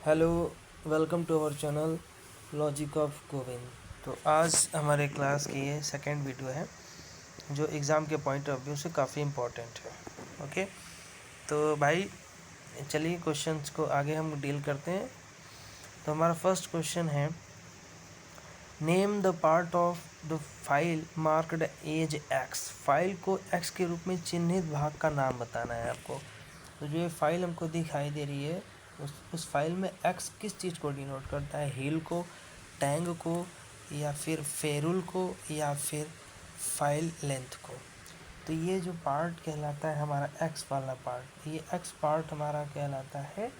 Hello, welcome to our channel logic of Govind. तो आज हमारे क्लास की ये सेकेंड वीडियो है जो एग्ज़ाम के पॉइंट ऑफ व्यू से काफ़ी इम्पोर्टेंट है। ओके, तो भाई चलिए क्वेश्चंस को आगे हम डील करते हैं। तो हमारा फर्स्ट क्वेश्चन है, name the part of the file marked as X. File को एक्स के रूप में चिन्हित भाग का नाम बताना है आपको। तो जो ये फाइल हमको दिखाई दे रही है उस फाइल में एक्स किस चीज़ को डिनोट करता है, हील को, टैंग को, या फिर फेरुल को, या फिर फाइल लेंथ को। तो ये जो पार्ट कहलाता है हमारा एक्स वाला पार्ट, ये एक्स पार्ट हमारा कहलाता है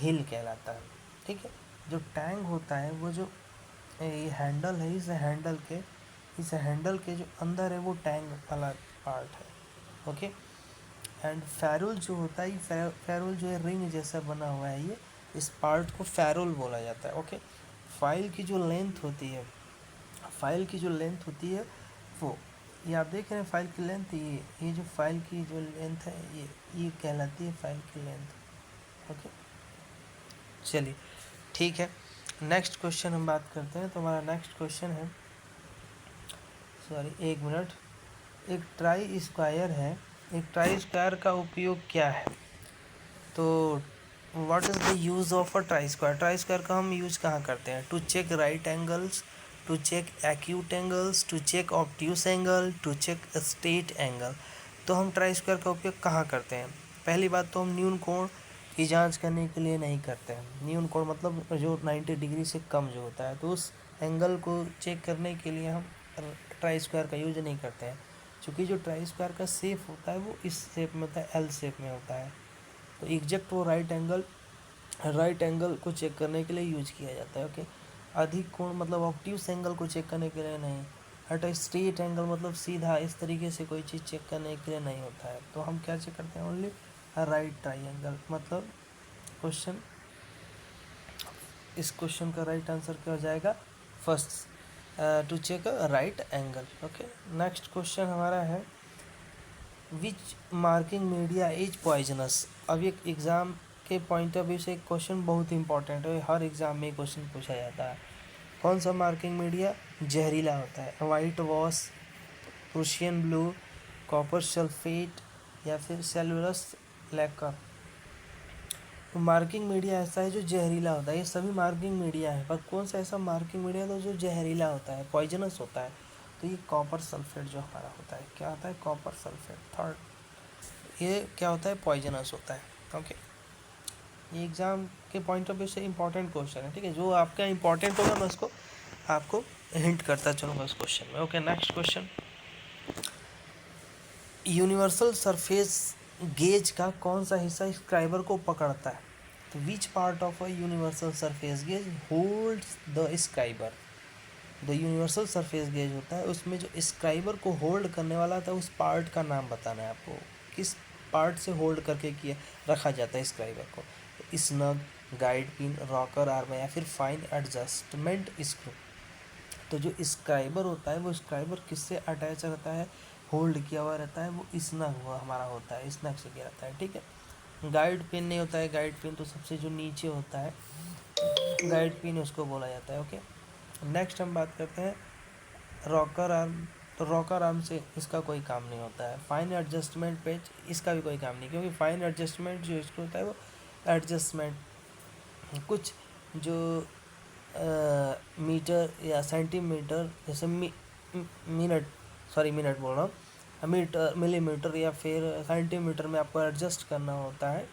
हील कहलाता है। ठीक है, जो टैंग होता है वो जो ये हैंडल है, इस हैंडल के जो अंदर है वो टैंग वाला पार्ट है। ओके, एंड फेरुल जो होता है, फेरुल जो है रिंग जैसा बना हुआ है, ये इस पार्ट को फेरुल बोला जाता है। ओके, फाइल की जो लेंथ होती है, वो ये आप देख रहे हैं फाइल की लेंथ, ये जो फाइल की जो लेंथ है ये कहलाती है फाइल की लेंथ। ओके, चलिए ठीक है, नेक्स्ट क्वेश्चन हम बात करते हैं। तो हमारा नेक्स्ट क्वेश्चन है, सॉरी एक मिनट, एक ट्राई स्क्वायर है। एक ट्राई स्क्वायर का उपयोग क्या है? तो what is the use of a try square? Try square का हम यूज़ कहाँ करते हैं? To check right angles, to check acute angles, to check obtuse angle, to check straight angle. तो हम ट्राई स्क्वायर का उपयोग कहाँ करते हैं? पहली बात तो हम न्यून कोण की जांच करने के लिए नहीं करते हैं। न्यून कोण मतलब जो 90 डिग्री से कम जो होता है, तो उस एंगल को चेक करने के लिए हम ट्राई स्क्वायर का यूज नहीं करते हैं। क्योंकि जो ट्राई स्क्वायर का शेप होता है वो इस शेप में होता है, एल शेप में होता है। तो एग्जैक्ट वो राइट एंगल को चेक करने के लिए यूज किया जाता है। ओके, अधिक कोण मतलब ऑब्ट्यूस एंगल को चेक करने के लिए नहीं। एट अ स्ट्रेट एंगल मतलब सीधा इस तरीके से कोई चीज़ चेक करने के लिए नहीं होता है। तो हम क्या चेक करते हैं? Only right triangle. मतलब क्वेश्चन, इस क्वेश्चन का राइट आंसर क्या हो जाएगा? First, to check a right angle. Okay, next question हमारा है, which marking media is poisonous. अब एक एग्ज़ाम के पॉइंट ऑफ व्यू से एक क्वेश्चन बहुत इंपॉर्टेंट है, हर एग्ज़ाम में क्वेश्चन पूछा जाता है। कौन सा मार्किंग मीडिया जहरीला होता है? White wash, Prussian blue, copper sulphate, या फिर सेलुलस लैकर। तो मार्किंग मीडिया ऐसा है जो जहरीला होता है। ये सभी मार्किंग मीडिया है, पर कौन सा ऐसा मार्किंग मीडिया तो जो जहरीला होता है, पॉइजनस होता है? तो ये कॉपर सल्फेट जो हमारा होता है, क्या होता है? Copper sulphate. थर्ड, ये क्या होता है? पॉइजनस होता है। ओके, ये एग्ज़ाम के पॉइंट ऑफ व्यू से इंपॉर्टेंट क्वेश्चन है। ठीक है, जो आपका इंपॉर्टेंट होगा मैं उसको आपको हिंट करता चलूँगा उस क्वेश्चन में। Okay, next question, universal surface gauge का कौन सा हिस्सा स्क्राइबर को पकड़ता है? तो which part of a universal surface gauge holds the scriber. The universal surface gauge होता है, उसमें जो स्क्राइबर को होल्ड करने वाला था उस पार्ट का नाम बताना है आपको। किस पार्ट से होल्ड करके किया रखा जाता है स्क्राइबर को? Snug, guide pin, rocker arm, या फिर फाइन एडजस्टमेंट स्क्रू। तो जो स्क्राइबर होता है वो स्क्राइबर किससे अटैच रहता है, होल्ड किया हुआ रहता है? वो स्नग हुआ हमारा होता है, स्नग से किया रहता है। ठीक है, गाइड पिन नहीं होता है। गाइड पिन तो सबसे जो नीचे होता है, गाइड पिन उसको बोला जाता है। ओके, नेक्स्ट हम बात करते हैं रॉकर आर्म। तो रॉकर आर्म से इसका कोई काम नहीं होता है। फाइन एडजस्टमेंट पेज, इसका भी कोई काम नहीं, क्योंकि फाइन एडजस्टमेंट जो इसको होता है वो एडजस्टमेंट कुछ जो मीटर या सेंटीमीटर, जैसे मिनट, सॉरी मिनट बोल रहा हूँ, मीटर, मिलीमीटर या फिर सेंटीमीटर में आपको एडजस्ट करना होता है,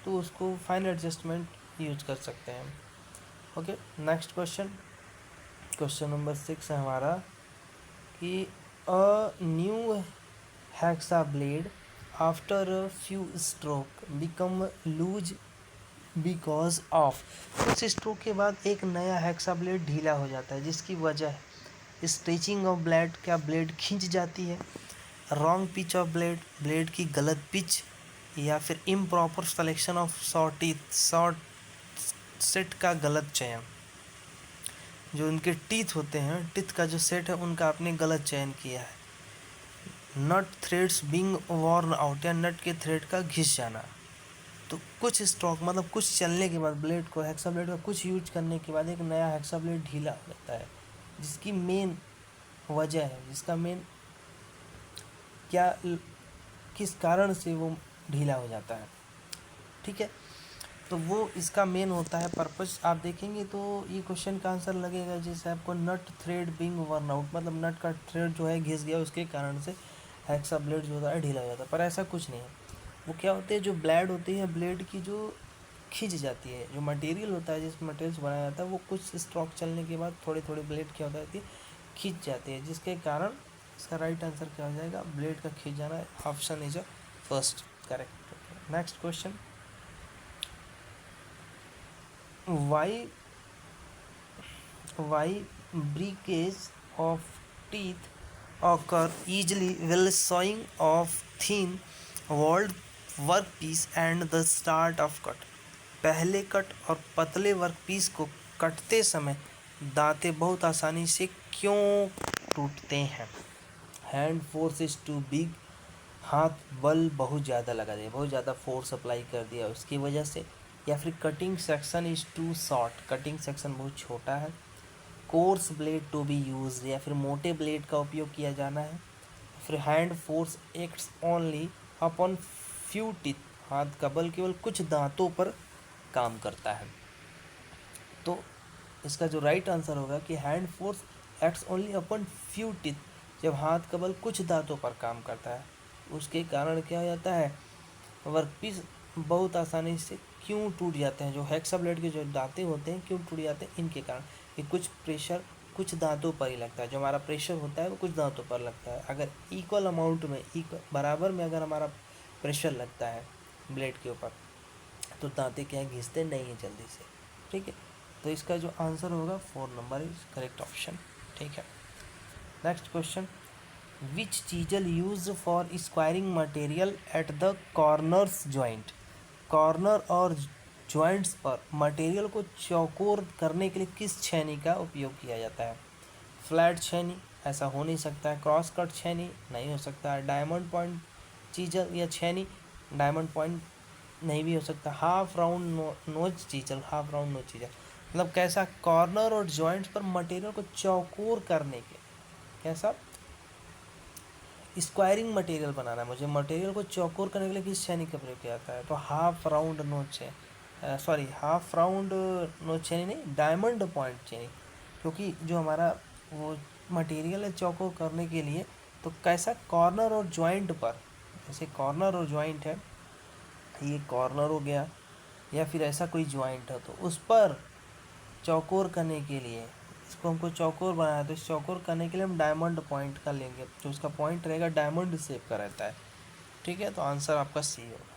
तो उसको फाइन एडजस्टमेंट यूज कर सकते हैं। Okay, next question, question number 6 है हमारा कि a new hacksaw blade after a few stroke become loose because of. कुछ स्ट्रोक के बाद एक नया हैक्सा ब्लेड ढीला हो जाता है, जिसकी वजह स्ट्रेचिंग ऑफ ब्लेड, क्या ब्लेड खिंच जाती है? Wrong pitch of blade, blade की गलत पिच, या फिर improper selection of short set का गलत चयन। जो उनके टीथ होते हैं, टीथ का जो सेट है उनका आपने गलत चयन किया है। नट थ्रेड्स बीइंग वॉर्न आउट, या नट के थ्रेड का घिस जाना। तो कुछ स्ट्रोक मतलब कुछ चलने के बाद ब्लेड को, हेक्सा ब्लेड का कुछ यूज करने के बाद एक नया हेक्सा ब्लेड ढीला हो जाता है, जिसकी मेन वजह है, जिसका मेन क्या, किस कारण से वो ढीला हो जाता है, ठीक है। तो वो इसका मेन होता है पर्पस। आप देखेंगे तो ये क्वेश्चन का आंसर लगेगा जैसे आपको नट थ्रेड बिंग वर्न आउट, मतलब नट का थ्रेड जो है घिस गया, उसके कारण से हेक्सा ब्लेड जो होता है ढीला हो जाता है। पर ऐसा कुछ नहीं है। वो क्या होते हैं, जो ब्लेड होती है, ब्लेड की जो खिंच जाती है, जो मटेरियल होता है, जिस मटेरियल से बनाया जाता है, वो कुछ स्ट्रोक चलने के बाद थोड़ी थोड़ी ब्लेड क्या होता है, खिंच जाती है, जिसके कारण इसका राइट आंसर क्या हो जाएगा, ब्लेड का खिंच जाना है। Option is a first correct. Next question, why breakage of teeth occur easily while sawing off thin walled workpiece and the start of cut। पहले कट और पतले वर्कपीस को कटते समय दांतें बहुत आसानी से क्यों टूटते हैं? Hand force is too big, हाथ बल बहुत ज़्यादा लगा दिया, बहुत ज़्यादा फोर्स अप्लाई कर दिया उसकी वजह से, या फिर cutting section is too short, cutting section बहुत छोटा है, coarse blade to be use, या फिर मोटे ब्लेड का उपयोग किया जाना है, फिर hand force acts only upon few teeth, हाथ का बल केवल कुछ दांतों पर काम करता है। तो इसका जो राइट आंसर होगा कि hand force acts only upon few teeth, जब हाथ का बल कुछ दांतों पर काम करता है, उसके कारण क्या हो जाता है, वर्कपीस बहुत आसानी से क्यों टूट जाते हैं, जो हेक्सा ब्लेड के जो दांतें होते हैं क्यों टूट जाते हैं, इनके कारण कि कुछ प्रेशर कुछ दांतों पर ही लगता है, जो हमारा प्रेशर होता है वो कुछ दांतों पर लगता है। अगर इक्वल अमाउंट में, इक्वल बराबर में अगर हमारा प्रेशर लगता है ब्लेड के ऊपर, तो दांतें क्या घिसते नहीं हैं जल्दी से, ठीक है। तो इसका जो आंसर होगा 4 नंबर इज करेक्ट ऑप्शन, ठीक है। Next question, which chisel use for squaring material at the corners joint, corner और जॉइंट्स पर मटेरियल को चौकोर करने के लिए किस छेनी का उपयोग किया जाता है? फ्लैट छेनी, ऐसा हो नहीं सकता है। क्रॉस कट छेनी, नहीं हो सकता है। डायमंड पॉइंट चीजल या छेनी, डायमंड पॉइंट नहीं भी हो सकता। हाफ राउंड नोच चीजल, हाफ राउंड नोच चीजल, मतलब कैसा, कॉर्नर और जॉइंट्स पर मटेरियल को चौकोर करने के, कैसा, स्क्वायरिंग मटेरियल बनाना है मुझे, मटेरियल को चौकोर करने के लिए किस छेनी का प्रयोग किया जाता है? तो हाफ राउंड नोच है, सॉरी हाफ राउंड नोच छेनी नहीं, डायमंड पॉइंट छेनी, क्योंकि जो हमारा वो मटेरियल है चौकोर करने के लिए, तो कैसा, कॉर्नर और जॉइंट पर, जैसे कॉर्नर और जॉइंट है, ये कॉर्नर हो गया, या फिर ऐसा कोई जॉइंट है, तो उस पर चौकोर करने के लिए, इसको हमको चौकोर बनाना है, तो इस चौकोर करने के लिए हम डायमंड पॉइंट का लेंगे, जो उसका पॉइंट रहेगा डायमंड शेप का रहता है, ठीक है। तो आंसर आपका सी होगा।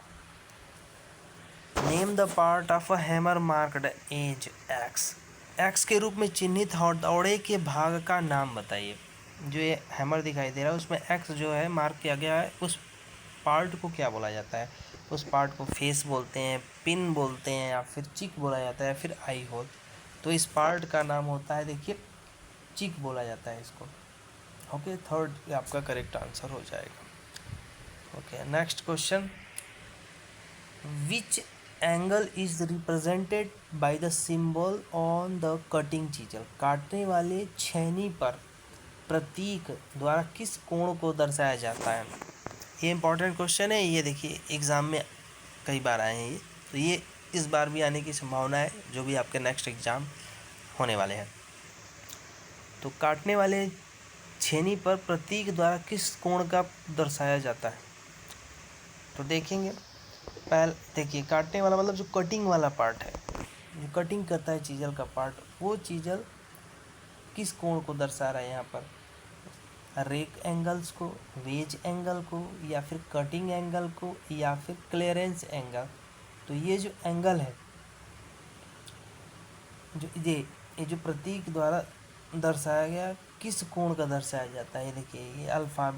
Name the part of a hammer marked as X, X के रूप में चिन्हित हथौड़े के भाग का नाम बताइए। जो ये हैमर दिखाई दे रहा है उसमें एक्स जो है मार्क किया गया है, उस पार्ट को क्या बोला जाता है? उस पार्ट को फेस बोलते हैं, पिन बोलते हैं, या फिर चिक बोला जाता है, फिर आई होल। तो इस पार्ट का नाम होता है, देखिए, चिक बोला जाता है इसको। ओके, थर्ड आपका करेक्ट आंसर हो जाएगा। Okay, next question, which angle is represented by the symbol on the cutting chisel, काटने वाले छेनी पर प्रतीक द्वारा किस कोण को दर्शाया जाता है? ये इंपॉर्टेंट क्वेश्चन है, ये देखिए एग्ज़ाम में कई बार आए हैं ये, तो ये इस बार भी आने की संभावना है, जो भी आपके नेक्स्ट एग्ज़ाम होने वाले हैं। तो काटने वाले छेनी पर प्रतीक द्वारा किस कोण का दर्शाया जाता है? तो देखेंगे, पहले देखिए, काटने वाला मतलब जो कटिंग वाला पार्ट है, जो कटिंग करता है चीजल का पार्ट, वो चीजल किस कोण को दर्शा रहा है यहाँ पर? रेक एंगल्स को, वेज एंगल को, या फिर कटिंग एंगल को, या फिर क्लियरेंस एंगल। तो ये जो एंगल है, जो ये जो प्रतीक द्वारा दर्शाया गया, किस कोण का दर्शाया जाता है? ये देखिए, ये अल्फा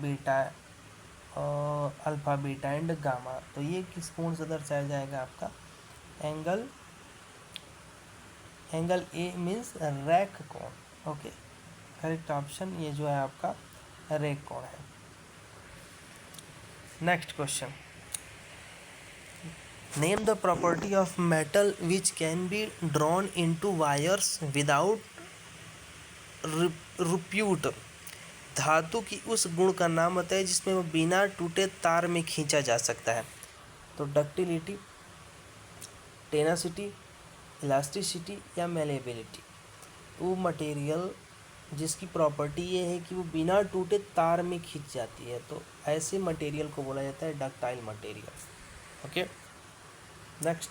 बीटा एंड गामा, तो ये किस कोण से दर्शाया जाएगा आपका? एंगल ए मीन्स रैक कोण। ओके, करेक्ट ऑप्शन ये जो है आपका रैक कोण है। Next question, name the property of metal which can be drawn into wires without repute. धातु की उस गुण का नाम होता है जिसमें वो बिना टूटे तार में खींचा जा सकता है। तो डक्टिलिटी, टेनासिटी, इलास्टिसिटी या मेलेबिलिटी। वो मटेरियल जिसकी प्रॉपर्टी ये है कि वो बिना टूटे तार में खींच जाती है, तो ऐसे मटेरियल को बोला जाता है ductile material. Okay, next,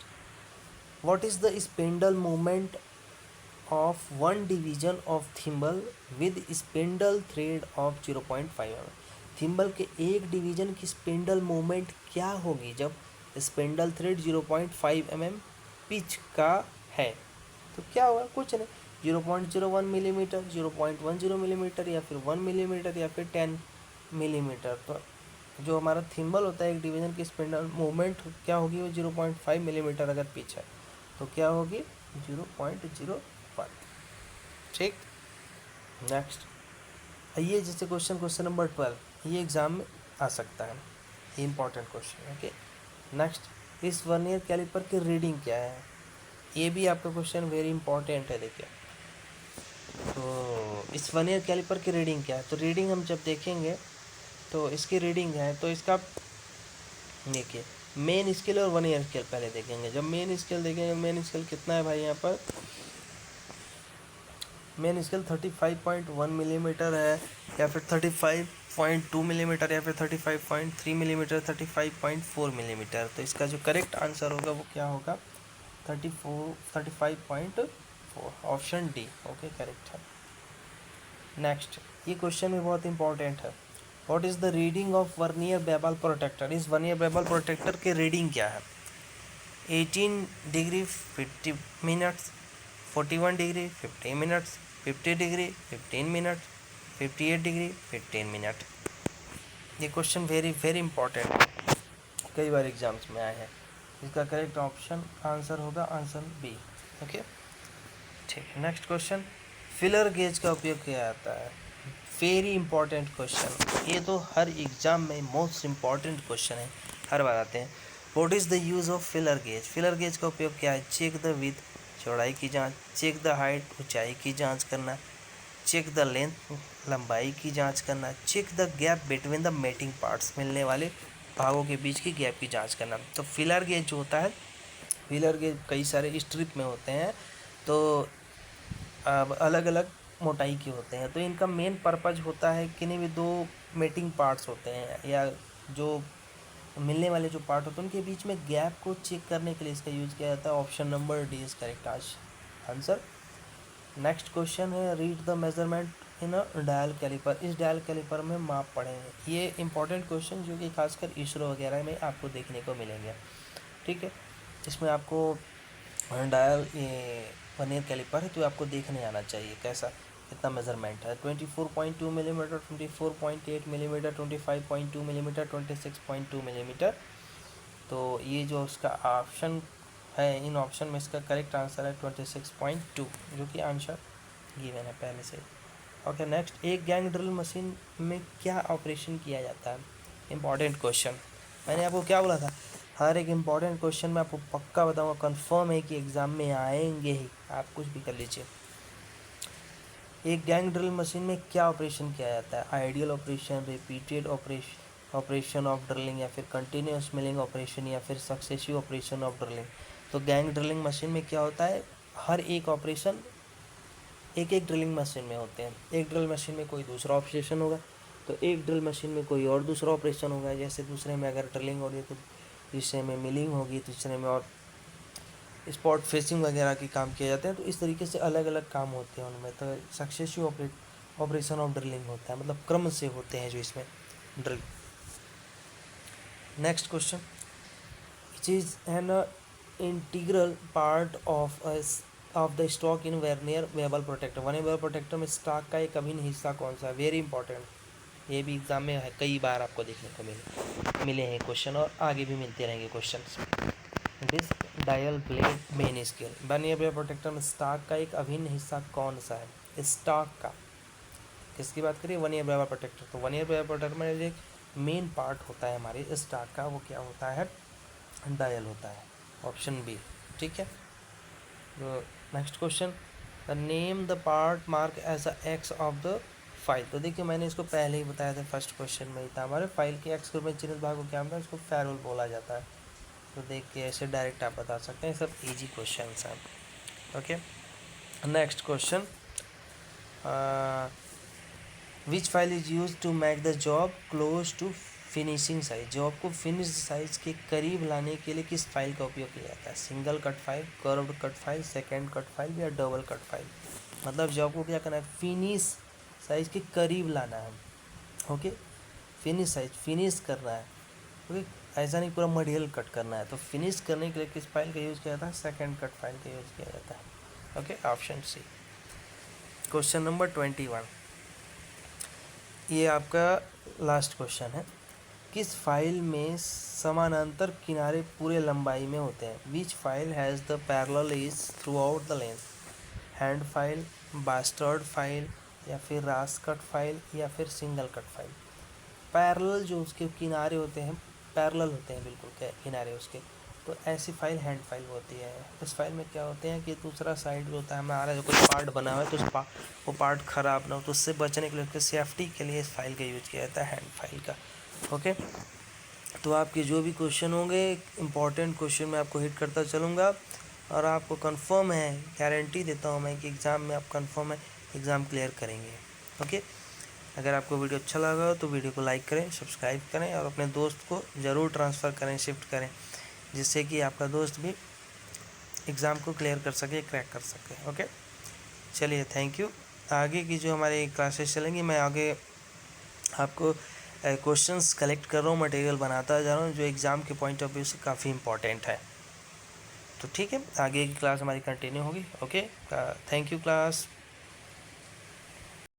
what is the spindle movement of one division of thimble with spindle thread of 0.5 mm। Thimble के एक डिवीजन की स्पिंडल मूवमेंट क्या होगी जब स्पिंडल थ्रेड 0.5 mm पिच का है? तो क्या होगा? कुछ नहीं, 0.01 मिलीमीटर, 0.10 मिलीमीटर या फिर 1 मिलीमीटर या फिर 10 मिलीमीटर। तो जो हमारा थिम्बल होता है एक डिवीजन की स्पिंडल मूवमेंट क्या होगी? वो 0.5 मिलीमीटर अगर पिच है तो क्या होगी? 0.01। ठीक, नेक्स्ट आइए, जैसे क्वेश्चन नंबर 12, ये एग्जाम में आ सकता है, ये इंपॉर्टेंट क्वेश्चन। ओके, नेक्स्ट, इस वर्नियर कैलिपर की रीडिंग क्या है? ये भी आपका क्वेश्चन वेरी इंपॉर्टेंट है। देखिए, तो इस वर्नियर कैलिपर की रीडिंग क्या है? तो रीडिंग हम जब देखेंगे तो इसकी रीडिंग है, तो इसका देखिए मेन स्केल और वर्नियर स्केल पहले देखेंगे। जब मेन स्केल देखेंगे, मेन स्केल कितना है भाई? यहाँ पर मेन स्केल 35.1 मिलीमीटर है या फिर 35.2 मिलीमीटर या फिर 35.3 मिलीमीटर, 35.4 मिलीमीटर। तो इसका जो करेक्ट आंसर होगा वो क्या होगा? 35.4, ऑप्शन डी। ओके, करेक्ट है। नेक्स्ट, ये क्वेश्चन भी बहुत इंपॉर्टेंट है। What is the reading of vernier bevel protector? इस वर्नियर बेवल प्रोटेक्टर की रीडिंग क्या है? 18 degree 50 minutes, 41 degree 50 minutes, 50 degree 15 minute, 58 degree 15 minute. ये क्वेश्चन वेरी वेरी इंपॉर्टेंट है, कई बार एग्जाम्स में आए हैं। इसका करेक्ट ऑप्शन आंसर होगा आंसर बी। ओके, ठीक है। नेक्स्ट क्वेश्चन, फिलर गेज का उपयोग किया जाता है? वेरी इंपॉर्टेंट क्वेश्चन, ये तो हर एग्जाम में मोस्ट इम्पॉर्टेंट क्वेश्चन है, हर बार आते हैं। What is the use of filler gauge? Filler gauge का उपयोग क्या है? चेक द विथ, चौड़ाई की जांच, चेक द हाइट, ऊंचाई की जांच करना, चेक द लेंथ, लंबाई की जांच करना, check the gap between the mating parts, मिलने वाले भागों के बीच की गैप की जांच करना। तो फिलर गेज जो होता है, फिलर गेज कई सारे स्ट्रिप में होते हैं, तो अलग अलग मोटाई के होते हैं। तो इनका मेन पर्पज होता है कि नहीं भी दो मेटिंग पार्ट्स होते हैं या जो मिलने वाले जो पार्ट होते हैं उनके बीच में गैप को चेक करने के लिए इसका यूज़ किया जाता है। Option number D is correct answer. Next question है, read the measurement in a dial calliper. इस डायल कैलिपर में माप पढ़ें। ये इंपॉर्टेंट क्वेश्चन जो कि खासकर इसरो वगैरह में आपको देखने को मिलेंगे। ठीक है, इसमें आपको डायल वर्नियर कैलिपर है तो आपको देखने आना चाहिए कैसा कितना मेजरमेंट है। 24.2 मिलीमीटर, 24.8 मिलीमीटर, 25.2 मिलीमीटर, 26.2 मिलीमीटर। तो ये जो उसका ऑप्शन है, इन ऑप्शन में इसका करेक्ट आंसर है 26.2, जो कि आंसर गिवन है पहले से। ओके, नेक्स्ट, एक गैंग ड्रिल मशीन में क्या ऑपरेशन किया जाता है? इंपॉर्टेंट क्वेश्चन, मैंने आपको क्या बोला था, हर एक इम्पॉर्टेंट क्वेश्चन मैं आपको पक्का बताऊंगा, कंफर्म है कि एग्ज़ाम में आएंगे ही, आप कुछ भी कर लीजिए। एक गैंग ड्रिल मशीन में क्या ऑपरेशन किया जाता है? Ideal operation, repeated operation of drilling या फिर कंटिन्यूस मिलिंग ऑपरेशन या फिर सक्सेसिव ऑपरेशन ऑफ ड्रिलिंग। तो गैंग ड्रिलिंग मशीन में क्या होता है, हर एक ऑपरेशन एक एक ड्रिलिंग मशीन में होते हैं। एक ड्रिल मशीन में कोई दूसरा ऑपरेशन होगा, तो एक ड्रिल मशीन में कोई और दूसरा ऑपरेशन होगा। जैसे दूसरे में अगर ड्रिलिंग हो रही है तो तीसरे में मिलिंग होगी, तीसरे में और स्पॉट फेसिंग वगैरह के काम किए जाते हैं। तो इस तरीके से अलग अलग काम होते हैं उनमें। तो सक्सेसिव ऑपरेशन ऑफ ड्रिलिंग होता है, मतलब क्रम से होते हैं जो इसमें drill. Next question, which is an integral part of the stock in vernier bevel protector? Vernier bevel protractor में स्टॉक का एक अभिन्न हिस्सा कौन सा है? वेरी इंपॉर्टेंट, ये भी एग्जाम में है, कई बार आपको देखने को मिले हैं क्वेश्चन और आगे भी मिलते रहेंगे question. Disc, dial, blade, main scale. Vernier bevel protractor में स्टॉक का एक अभिन्न हिस्सा कौन सा है? स्टॉक का, किसकी बात करिए? Vernier bevel protector. तो वर्नियर बेवल प्रोटेक्टर में एक मेन पार्ट होता है हमारे स्टॉक का, वो क्या होता है? डायल होता है। ऑप्शन बी, ठीक है। तो next question, the name the part mark as a X of the file. तो देखिए मैंने इसको पहले ही बताया था, फर्स्ट क्वेश्चन में ही था हमारे, फाइल के एक्स के रूप में चिन्हित भाग को क्या होता है, इसको फेरुल बोला जाता है। तो देख के ऐसे डायरेक्ट आप बता सकते हैं, सब इजी क्वेश्चन हैं। Okay, next question, which file is use to make the job close to finishing size. Job को फिनिश साइज के करीब लाने के लिए किस फाइल का उपयोग किया जाता है, single cut file, curved cut file, second cut file या डबल कट फाइल। मतलब जॉब को क्या करना है, फिनिश साइज के करीब लाना है। ओके, फिनिश साइज, फिनिश करना है। ओके, ऐसा नहीं पूरा मटेरियल कट करना है। तो फिनिश करने के लिए किस फाइल का यूज़ किया जाता है, सेकेंड कट फाइल का यूज़ किया जाता है। Okay, option C. Question number 21, ये आपका लास्ट क्वेश्चन है। किस फाइल में समानांतर किनारे पूरे लंबाई में होते हैं। Which file has the parallel edge throughout the length. Hand file, bastard file, या फिर रास कट फाइल, या फिर सिंगल कट फाइल। पैरेलल जो उसके किनारे होते हैं, पैरेलल होते हैं बिल्कुल किनारे उसके, तो ऐसी फाइल हैंड फाइल होती है। इस फाइल में क्या होते हैं कि दूसरा साइड जो होता है हमारा, जो कुछ पार्ट बना हुआ है तो वो पार्ट ख़राब ना हो, तो उससे बचने के लिए, उसके सेफ्टी के लिए इस फाइल का यूज किया जाता है, हैंड फाइल का। ओके, तो आपके जो भी क्वेश्चन होंगे, इंपॉर्टेंट क्वेश्चन मैं आपको हिट करता चलूँगा, और आपको कंफर्म है, गारंटी देता हूँ मैं कि एग्ज़ाम में आप कंफर्म है एग्ज़ाम क्लियर करेंगे। ओके, अगर आपको वीडियो अच्छा लगा हो तो वीडियो को लाइक करें, सब्सक्राइब करें, और अपने दोस्त को ज़रूर ट्रांसफ़र करें, शिफ्ट करें, जिससे कि आपका दोस्त भी एग्ज़ाम को क्लियर कर सके, क्रैक कर सके। ओके, चलिए, थैंक यू। आगे की जो हमारी क्लासेस चलेंगी, मैं आगे आपको क्वेश्चंस कलेक्ट कर रहा हूँ, मटेरियल बनाता जा रहा हूँ, जो एग्ज़ाम के पॉइंट ऑफ व्यू से काफ़ी इंपॉर्टेंट है। तो ठीक है, आगे की क्लास हमारी कंटिन्यू होगी। Okay, thank you class.